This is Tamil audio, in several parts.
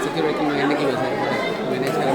security என்னைக்கு மேனேஜ் சரி.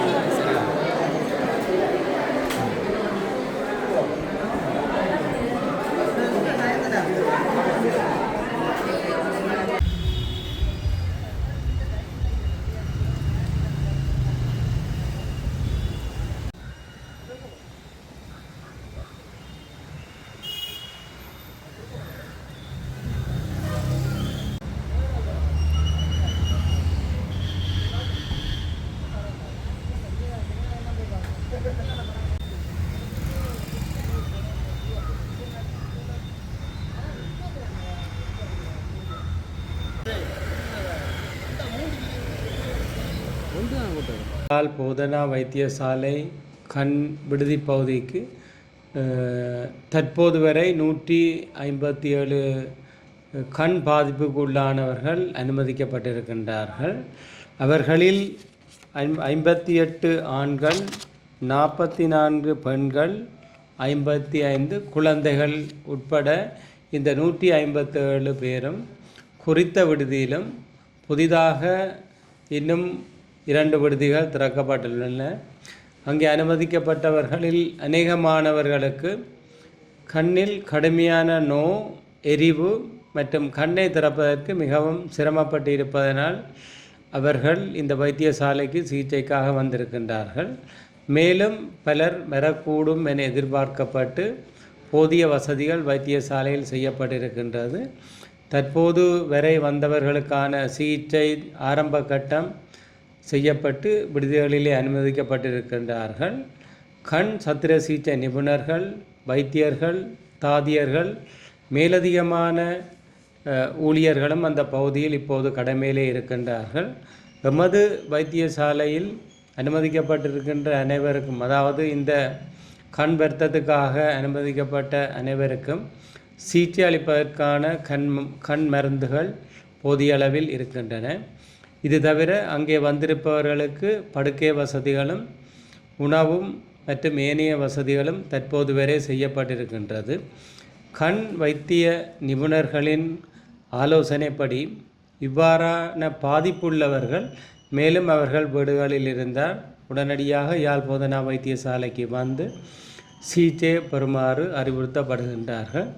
போதனா வைத்தியசாலை கண் விடுதி பகுதிக்கு தற்போது வரை 157 கண் பாதிப்புக்கு உள்ளானவர்கள் அனுமதிக்கப்பட்டிருக்கின்றார்கள். அவர்களில் 58 ஆண்கள், 44 பெண்கள், 55 குழந்தைகள் உட்பட இந்த 157 பேரும் குறித்த விடுதியிலும் புதிதாக இன்னும் 2 விடுதிகள் திறக்கப்பட்டுள்ளன. அங்கே அனுமதிக்கப்பட்டவர்களில் அநேகமானவர்களுக்கு கண்ணில் கடுமையான எரிவு மற்றும் கண்ணை திறப்பதற்கு மிகவும் சிரமப்பட்டு இருப்பதனால் அவர்கள் இந்த வைத்தியசாலைக்கு சிகிச்சைக்காக வந்திருக்கின்றார்கள். மேலும் பலர் வரக்கூடும் என எதிர்பார்க்கப்பட்டு போதிய வசதிகள் வைத்தியசாலையில் செய்யப்பட்டிருக்கின்றது. தற்போது வரை வந்தவர்களுக்கான சிகிச்சை ஆரம்ப கட்டம் செய்யப்பட்டு விடுதிகளிலே அனுமதிக்கப்பட்டிருக்கின்றார்கள். கண் சத்திர சிகிச்சை நிபுணர்கள், வைத்தியர்கள், தாதியர்கள், மேலதிகமான ஊழியர்களும் அந்த பகுதியில் இப்போது கடமையிலே இருக்கின்றார்கள். எமது வைத்தியசாலையில் அனுமதிக்கப்பட்டிருக்கின்ற அனைவருக்கும், அதாவது இந்த கண் வருத்தத்துக்காக அனுமதிக்கப்பட்ட அனைவருக்கும் சிகிச்சை அளிப்பதற்கான கண் மருந்துகள் போதிய அளவில் இருக்கின்றன. இது தவிர அங்கே வந்திருப்பவர்களுக்கு படுக்கை வசதிகளும் உணவும் மற்றும் ஏனைய வசதிகளும் தற்போது வரை செய்யப்பட்டிருக்கின்றது. கண் வைத்திய நிபுணர்களின் ஆலோசனைப்படி இவ்வாறான பாதிப்புள்ளவர்கள் மேலும் அவர்கள் வீடுகளில் இருந்தால் உடனடியாக யாழ் போதனா வைத்தியசாலைக்கு வந்து சிகிச்சை பெறுமாறு அறிவுறுத்தப்படுகின்றார்கள்.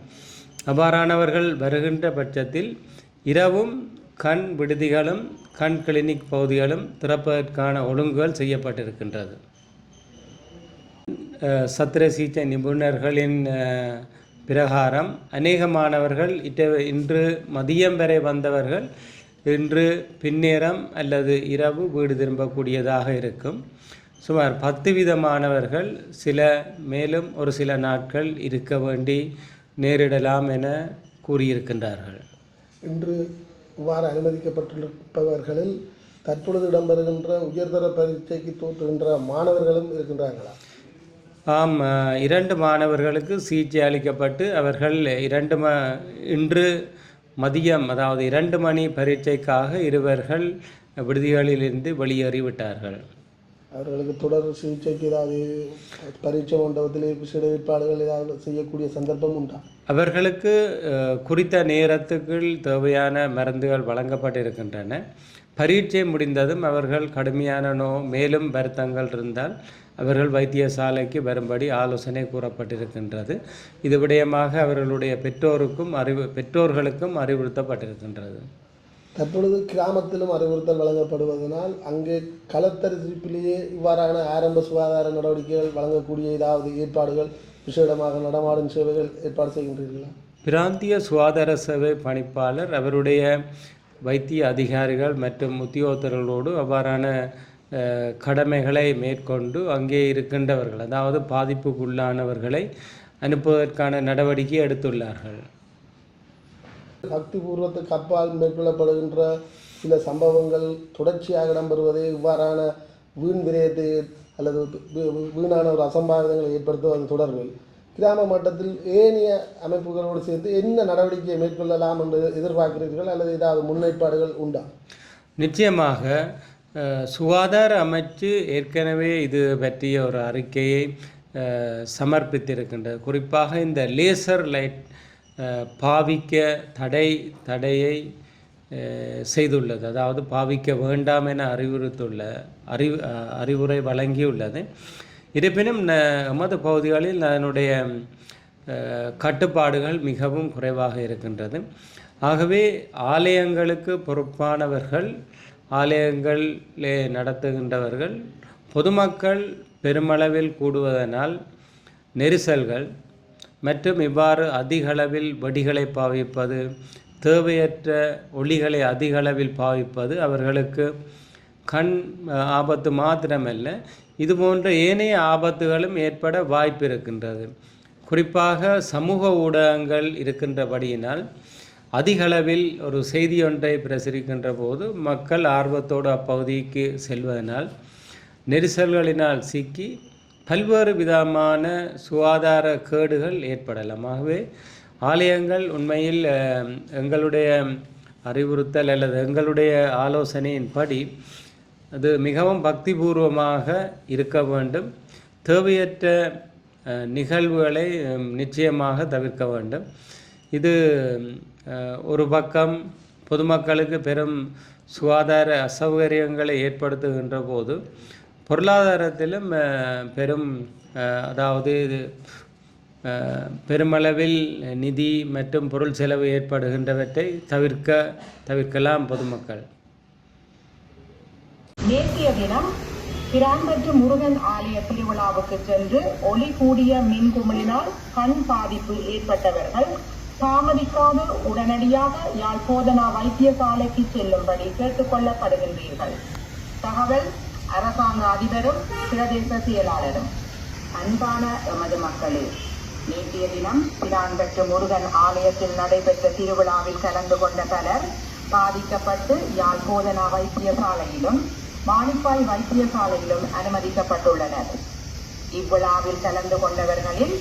அவ்வாறானவர்கள் வருகின்ற பட்சத்தில் இரவும் கண் விடுதிகளும் கண் கிளினிக் பகுதிகளும் திறப்பதற்கான ஒழுங்குகள் செய்யப்பட்டிருக்கின்றது. சத்திர சிகிச்சை நிபுணர்களின் பிரகாரம் அநேகமானவர்கள் இன்று மதியம் வரை வந்தவர்கள் இன்று பின்னேரம் அல்லது இரவு வீடு திரும்பக்கூடியதாக இருக்கும். சுமார் 10 விதமானவர்கள் மேலும் ஒரு சில நாட்கள் இருக்க வேண்டி நேரிடலாம் என கூறியிருக்கின்றார்கள். இன்று இவ்வாறு அனுமதிக்கப்பட்டிருப்பவர்களில் தற்பொழுது இடம்பெறுகின்ற உயர்தர பரீட்சைக்கு தோற்றுகின்ற மாணவர்களும் இருக்கின்றார்களா? ஆம், 2 மாணவர்களுக்கு சிகிச்சை அளிக்கப்பட்டு அவர்கள் இன்று மதியம், அதாவது 2 மணி பரீட்சைக்காக இருவர்கள் விடுதிகளிலிருந்து வெளியேறிவிட்டார்கள். அவர்களுக்கு தொடர் சிகிச்சைக்கு ஏதாவது பரீட்சை மண்டபத்திலே விசேட ஏற்பாடுகள் ஏதாவது செய்யக்கூடிய சந்தர்ப்பம் உண்டா? அவர்களுக்கு குறித்த நேரத்துக்குள் தேவையான மருந்துகள் வழங்கப்பட்டிருக்கின்றன. பரீட்சை முடிந்ததும் அவர்கள் கடுமையான மேலும் வருத்தங்கள் இருந்தால் அவர்கள் வைத்தியசாலைக்கு வரும்படி ஆலோசனை கூறப்பட்டிருக்கின்றது. இது விடயமாக அவர்களுடைய பெற்றோர்களுக்கும் அறிவுறுத்தப்பட்டிருக்கின்றது. தற்பொழுது கிராமத்திலும் அறிவுறுத்தல் வழங்கப்படுவதனால் அங்கே களத்தரிசிப்பிலேயே இவ்வாறான ஆரம்ப சுகாதார நடவடிக்கைகள் வழங்கக்கூடிய ஏதாவது ஏற்பாடுகள் விசேடமாக நடமாடும் சேவைகள் ஏற்பாடு செய்கின்றீர்களா? பிராந்திய சுகாதார சேவை பணிப்பாளர் அவருடைய வைத்திய அதிகாரிகள் மற்றும் உத்தியோகத்தர்களோடு அவ்வாறான கடமைகளை மேற்கொண்டு அங்கே இருக்கின்றவர்கள், அதாவது பாதிப்புக்குள்ளானவர்களை அனுப்புவதற்கான நடவடிக்கை எடுத்துள்ளார்கள். சக்தி பூர்வத்துக்கு அப்பால் மேற்கொள்ளப்படுகின்ற சில சம்பவங்கள் தொடர்ச்சியாக இடம்பெறுவதே இவ்வாறான வீண் விரயத்தை அல்லது வீணான ஒரு அசம்பாவிதங்களை ஏற்படுத்துவது தொடர்பில் கிராம மட்டத்தில் ஏனைய அமைப்புகளோடு சேர்த்து என்ன நடவடிக்கையை மேற்கொள்ளலாம் என்று எதிர்பார்க்கிறீர்கள் அல்லது ஏதாவது முன்னேற்பாடுகள் உண்டா? நிச்சயமாக சுகாதார அமைச்சு ஏற்கனவே இது பற்றிய ஒரு அறிக்கையை சமர்ப்பித்திருக்கின்றது. குறிப்பாக இந்த லேசர் லைட் பாவிக்க தடையை செய்துள்ளது. அதாவது பாவிக்க வேண்டாம் என அறிவுரை வழங்கியுள்ளது. இருப்பினும் எமது பகுதிகளில் அதனுடைய கட்டுப்பாடுகள் மிகவும் குறைவாக இருக்கின்றது. ஆகவே ஆலயங்களுக்கு பொறுப்பானவர்கள், ஆலயங்களிலே நடத்துகின்றவர்கள், பொதுமக்கள் பெருமளவில் கூடுவதனால் நெரிசல்கள் மற்றும் இவ்வாறு அதிகளவில் வெடிகளை பாவிப்பது, தேவையற்ற ஒளிகளை அதிகளவில் பாவிப்பது அவர்களுக்கு கண் ஆபத்து மாத்திரமல்ல, இதுபோன்ற ஏனைய ஆபத்துகளும் ஏற்பட வாய்ப்பு இருக்கின்றது. குறிப்பாக சமூக ஊடகங்கள் இருக்கின்றபடியினால் அதிகளவில் ஒரு செய்தி ஒன்றை பிரசுரிக்கின்ற போது மக்கள் ஆர்வத்தோடு அப்பகுதிக்கு செல்வதனால் நெரிசல்களினால் சிக்கி பல்வேறு விதமான சுகாதார கேடுகள் ஏற்படலாம். ஆகவே ஆலயங்கள் உண்மையில் எங்களுடைய அறிவுறுத்தல் அல்லது எங்களுடைய ஆலோசனையின்படி அது மிகவும் பக்திபூர்வமாக இருக்க வேண்டும். தேவையற்ற நிகழ்வுகளை நிச்சயமாக தவிர்க்க வேண்டும். இது ஒரு பக்கம் பொதுமக்களுக்கு பெரும் சுகாதார அசௌகரியங்களை ஏற்படுத்துகின்ற போது பொருளாதாரத்திலும் பெரும் அதாவது பெருமளவில் நிதி மற்றும் பொருள் செலவு ஏற்படுகின்றவற்றை தவிர்க்கலாம் பொதுமக்கள். நேற்றைய தினம் பிரான்பற்று முருகன் ஆலய திருவிழாவுக்கு சென்று ஒளி கூடிய மின் குமிழினால் கண் பாதிப்பு ஏற்பட்டவர்கள் தாமதிக்காது உடனடியாக யாழ் போதனா வைத்தியசாலைக்கு செல்லும்படி கேட்டுக்கொள்ளப்படுகின்றீர்கள். தகவல் அரசாங்க அதிபரும் பிரதேச செயலாளரும். அன்பான எமது மக்களே, நேற்றைய தினம் பிரான்பற்று முருகன் ஆலயத்தில் நடைபெற்ற திருவிழாவில் கலந்து கொண்ட பலர் பாதிக்கப்பட்டு யாழ் போதனா வைத்தியசாலையிலும் மானிப்பாய் வைத்தியசாலையிலும் அனுமதிக்கப்பட்டுள்ளனர். இவ்விழாவில் கலந்து கொண்டவர்களில்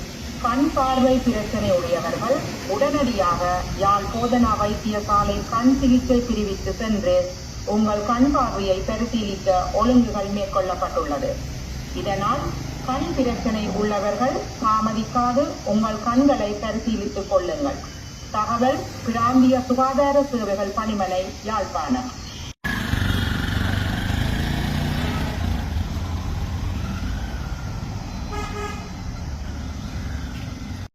கண் பார்வை பிரச்சனை உடையவர்கள் உடனடியாக யாழ் போதனா வைத்தியசாலை கண் சிகிச்சை பிரிவிற்கு சென்று உங்கள் கண் பார்வையை பரிசீலிக்க ஒழுங்குகள் மேற்கொள்ளப்பட்டுள்ளது. இதனால் கண் பிரச்சனை உள்ளவர்கள் தாமதிக்காது உங்கள் கண்களை பரிசீலித்துக் கொள்ளுங்கள். தகவல் பிராந்திய சுகாதார சேவைகள் பணிமனை, யாழ்ப்பாணம்.